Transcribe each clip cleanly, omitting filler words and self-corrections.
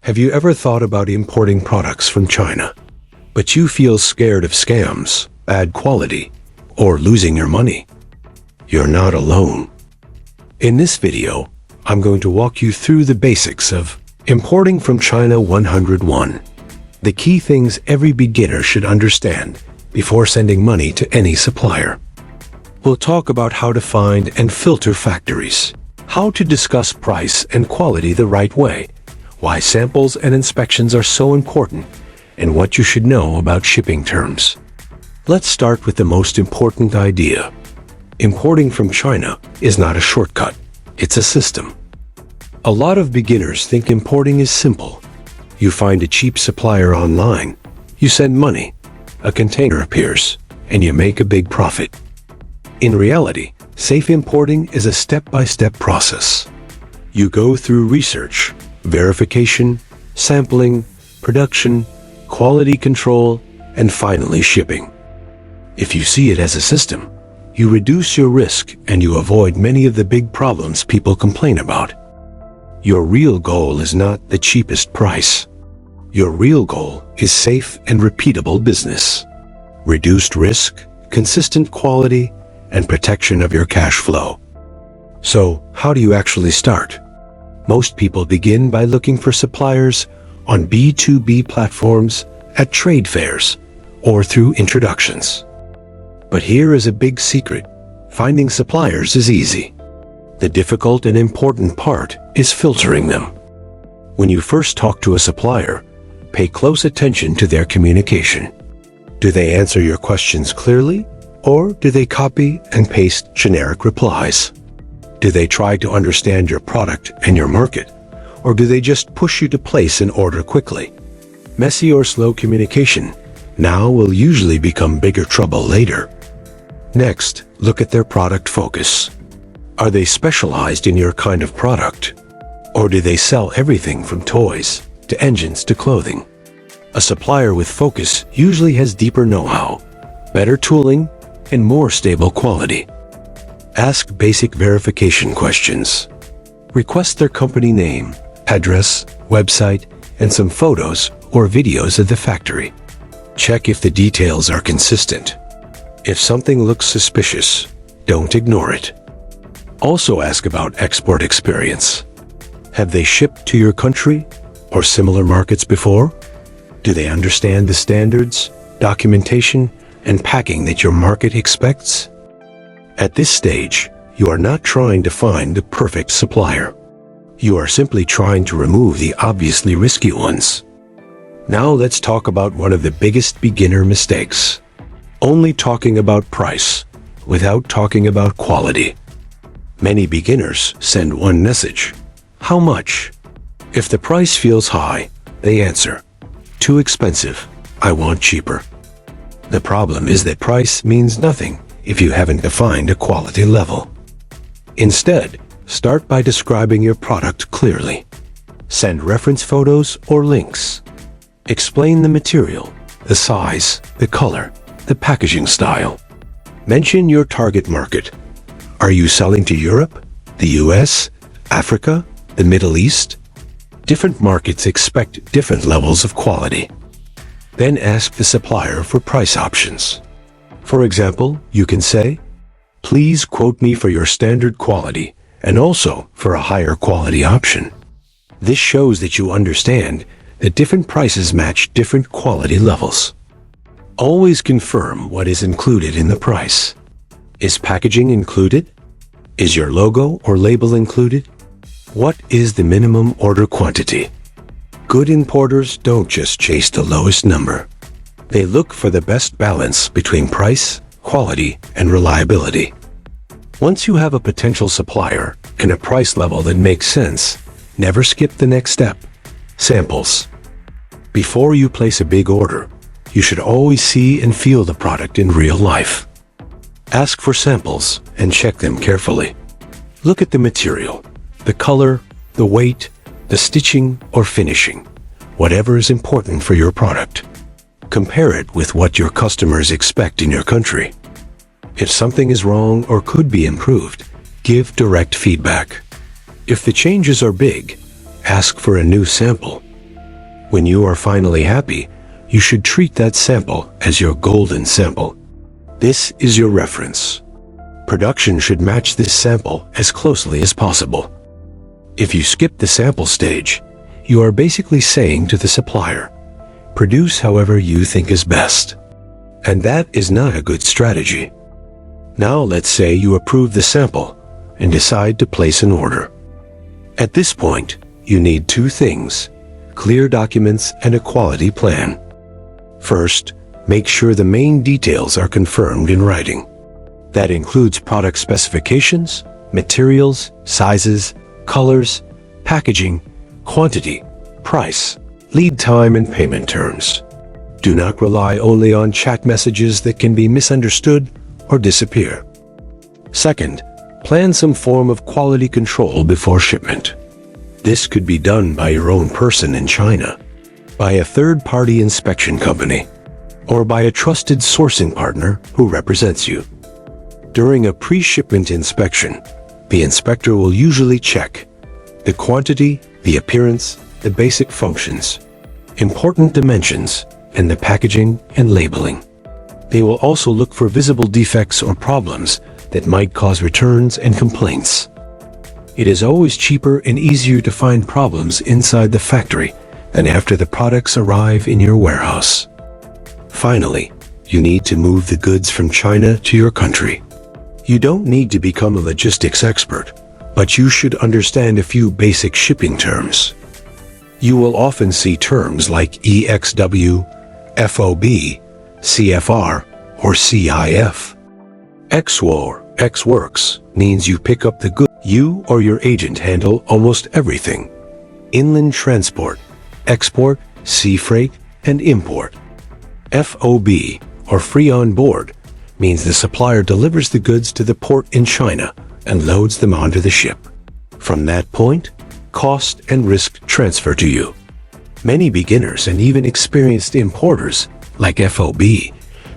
Have you ever thought about importing products from China, but you feel scared of scams, bad quality, or losing your money? You're not alone. In this video, I'm going to walk you through the basics of importing from China 101. The key things every beginner should understand before sending money to any supplier. We'll talk about how to find and filter factories, how to discuss price and quality the right way, why samples and inspections are so important, and what you should know about shipping terms. Let's start with the most important idea. Importing from China is not a shortcut, it's a system. A lot of beginners think importing is simple. You find a cheap supplier online, you send money, a container appears, and you make a big profit. In reality, safe importing is a step-by-step process. You go through research, verification, sampling, production, quality control, and finally shipping. If you see it as a system, you reduce your risk and you avoid many of the big problems people complain about. Your real goal is not the cheapest price. Your real goal is safe and repeatable business, reduced risk, consistent quality, and protection of your cash flow. So, how do you actually start? Most people begin by looking for suppliers on B2B platforms, at trade fairs, or through introductions. But here is a big secret. Finding suppliers is easy. The difficult and important part is filtering them. When you first talk to a supplier, pay close attention to their communication. Do they answer your questions clearly, or do they copy and paste generic replies? Do they try to understand your product and your market, or do they just push you to place an order quickly? Messy or slow communication now will usually become bigger trouble later. Next, look at their product focus. Are they specialized in your kind of product? Or do they sell everything from toys to engines to clothing? A supplier with focus usually has deeper know-how, better tooling, and more stable quality. Ask basic verification questions. Request their company name, address, website, and some photos or videos of the factory. Check if the details are consistent. If something looks suspicious, don't ignore it. Also ask about export experience. Have they shipped to your country or similar markets before? Do they understand the standards, documentation, and packing that your market expects? At this stage, you are not trying to find the perfect supplier. You are simply trying to remove the obviously risky ones. Now let's talk about one of the biggest beginner mistakes. Only talking about price without talking about quality. Many beginners send one message: how much? If the price feels high, they answer, too expensive, I want cheaper. The problem is that price means nothing if you haven't defined a quality level. Instead, start by describing your product clearly. Send reference photos or links. Explain the material, the size, the color, the packaging style. Mention your target market. Are you selling to Europe, the US, Africa, the Middle East? Different markets expect different levels of quality. Then ask the supplier for price options. For example, you can say, please quote me for your standard quality and also for a higher quality option. This shows that you understand that different prices match different quality levels. Always confirm what is included in the price. Is packaging included? Is your logo or label included? What is the minimum order quantity? Good importers don't just chase the lowest number. They look for the best balance between price, quality, and reliability. Once you have a potential supplier and a price level that makes sense, never skip the next step: samples. Before you place a big order, you should always see and feel the product in real life. Ask for samples and check them carefully. Look at the material, the color, the weight, the stitching or finishing, whatever is important for your product. Compare it with what your customers expect in your country. If something is wrong or could be improved, give direct feedback. If the changes are big, ask for a new sample. When you are finally happy, you should treat that sample as your golden sample. This is your reference. Production should match this sample as closely as possible. If you skip the sample stage, you are basically saying to the supplier, produce however you think is best. And that is not a good strategy. Now let's say you approve the sample and decide to place an order. At this point, you need two things: clear documents and a quality plan. First, make sure the main details are confirmed in writing. That includes product specifications, materials, sizes, colors, packaging, quantity, price, lead time, and payment terms. Do not rely only on chat messages that can be misunderstood or disappear. Second, plan some form of quality control before shipment. This could be done by your own person in China, by a third-party inspection company, or by a trusted sourcing partner who represents you. During a pre-shipment inspection, the inspector will usually check the quantity, the appearance, the basic functions, important dimensions, and the packaging and labeling. They will also look for visible defects or problems that might cause returns and complaints. It is always cheaper and easier to find problems inside the factory than after the products arrive in your warehouse. Finally, you need to move the goods from China to your country. You don't need to become a logistics expert, but you should understand a few basic shipping terms. You will often see terms like EXW, FOB, CFR, or CIF. XWOR, X-Works, means you pick up the goods. You or your agent handle almost everything: inland transport, export, sea freight, and import. FOB, or free on board, means the supplier delivers the goods to the port in China and loads them onto the ship. From that point, cost and risk transfer to you. Many beginners and even experienced importers like FOB,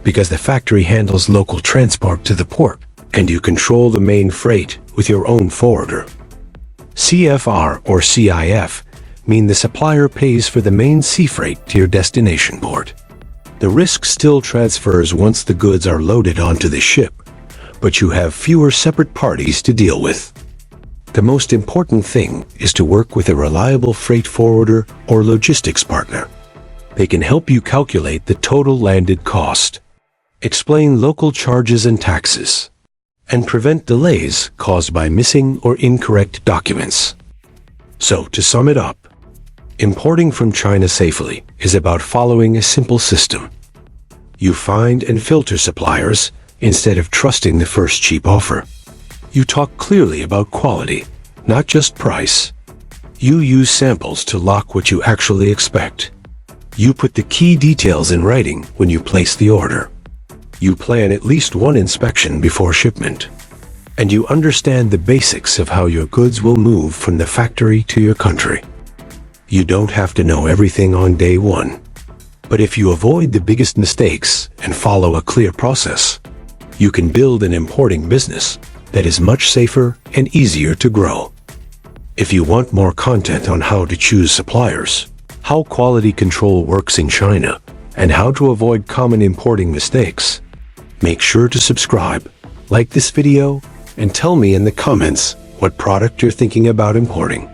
because the factory handles local transport to the port, and you control the main freight with your own forwarder. CFR or CIF mean the supplier pays for the main sea freight to your destination port. The risk still transfers once the goods are loaded onto the ship, but you have fewer separate parties to deal with. The most important thing is to work with a reliable freight forwarder or logistics partner. They can help you calculate the total landed cost, explain local charges and taxes, and prevent delays caused by missing or incorrect documents. So, to sum it up, importing from China safely is about following a simple system. You find and filter suppliers instead of trusting the first cheap offer. You talk clearly about quality, not just price. You use samples to lock what you actually expect. You put the key details in writing when you place the order. You plan at least one inspection before shipment. And you understand the basics of how your goods will move from the factory to your country. You don't have to know everything on day one. But if you avoid the biggest mistakes and follow a clear process, you can build an importing business that is much safer and easier to grow. If you want more content on how to choose suppliers, how quality control works in China, and how to avoid common importing mistakes, make sure to subscribe, like this video, and tell me in the comments what product you're thinking about importing.